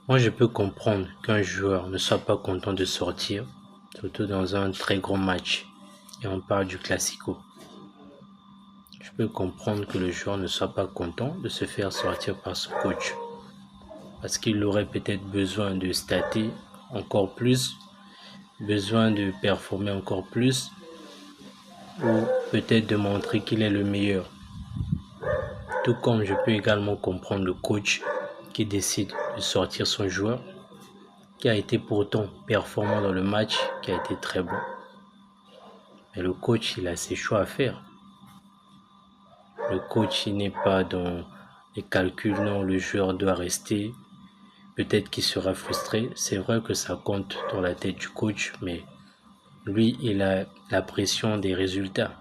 Moi, je peux comprendre qu'un joueur ne soit pas content de sortir, surtout dans un très gros match. Et on parle du Classico. Je peux comprendre que le joueur ne soit pas content de se faire sortir par son coach. Parce qu'il aurait peut-être besoin de stater encore plus, besoin de performer encore plus, ou peut-être de montrer qu'il est le meilleur. Tout comme je peux également comprendre le coach qui décide de sortir son joueur, qui a été pourtant performant dans le match, qui a été très bon. Mais le coach, il a ses choix à faire. Le coach, il n'est pas dans les calculs, non, le joueur doit rester. Peut-être qu'il sera frustré. C'est vrai que ça compte dans la tête du coach, mais lui, il a la pression des résultats.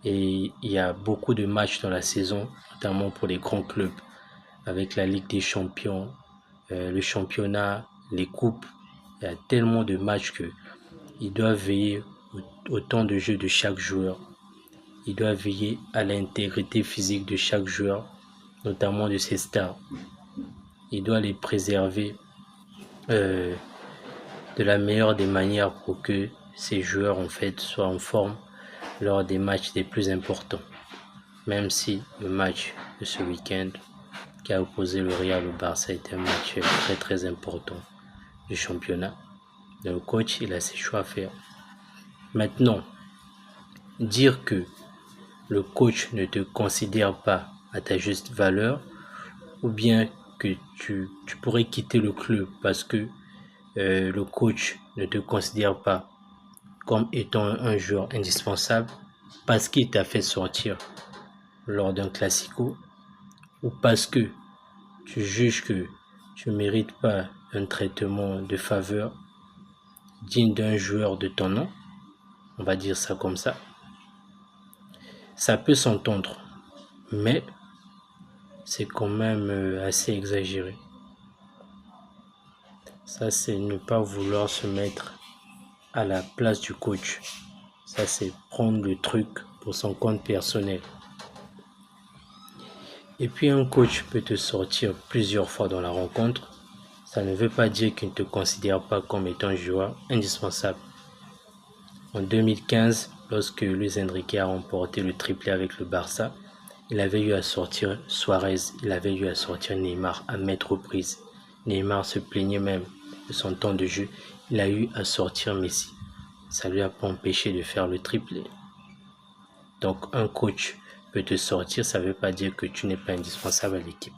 Et il y a beaucoup de matchs dans la saison, notamment pour les grands clubs, avec la Ligue des Champions, le championnat, les coupes. Il y a tellement de matchs qu'il doit veiller au temps de jeu de chaque joueur. Il doit veiller à l'intégrité physique de chaque joueur, notamment de ses stars. Il doit les préserver de la meilleure des manières pour que ces joueurs en fait soient en forme lors des matchs les plus importants. Même si le match de ce week-end qui a opposé le Real au Barça était un match très très important du championnat. Le coach, il a ses choix à faire. Maintenant, dire que le coach ne te considère pas à ta juste valeur, ou bien que tu pourrais quitter le club parce que le coach ne te considère pas comme étant un joueur indispensable parce qu'il t'a fait sortir lors d'un classico, ou parce que tu juges que tu ne mérites pas un traitement de faveur digne d'un joueur de ton nom, on va dire ça comme ça peut s'entendre, mais c'est quand même assez exagéré. Ça, c'est ne pas vouloir se mettre à la place du coach. Ça, c'est prendre le truc pour son compte personnel. Et puis, un coach peut te sortir plusieurs fois dans la rencontre. Ça ne veut pas dire qu'il ne te considère pas comme étant un joueur indispensable. En 2015, lorsque Luis Enrique a remporté le triplé avec le Barça, il avait eu à sortir Suarez, il avait eu à sortir Neymar à maintes reprises. Neymar se plaignait même de son temps de jeu. Il a eu à sortir Messi. Ça lui a pas empêché de faire le triplé. Donc un coach peut te sortir, ça ne veut pas dire que tu n'es pas indispensable à l'équipe.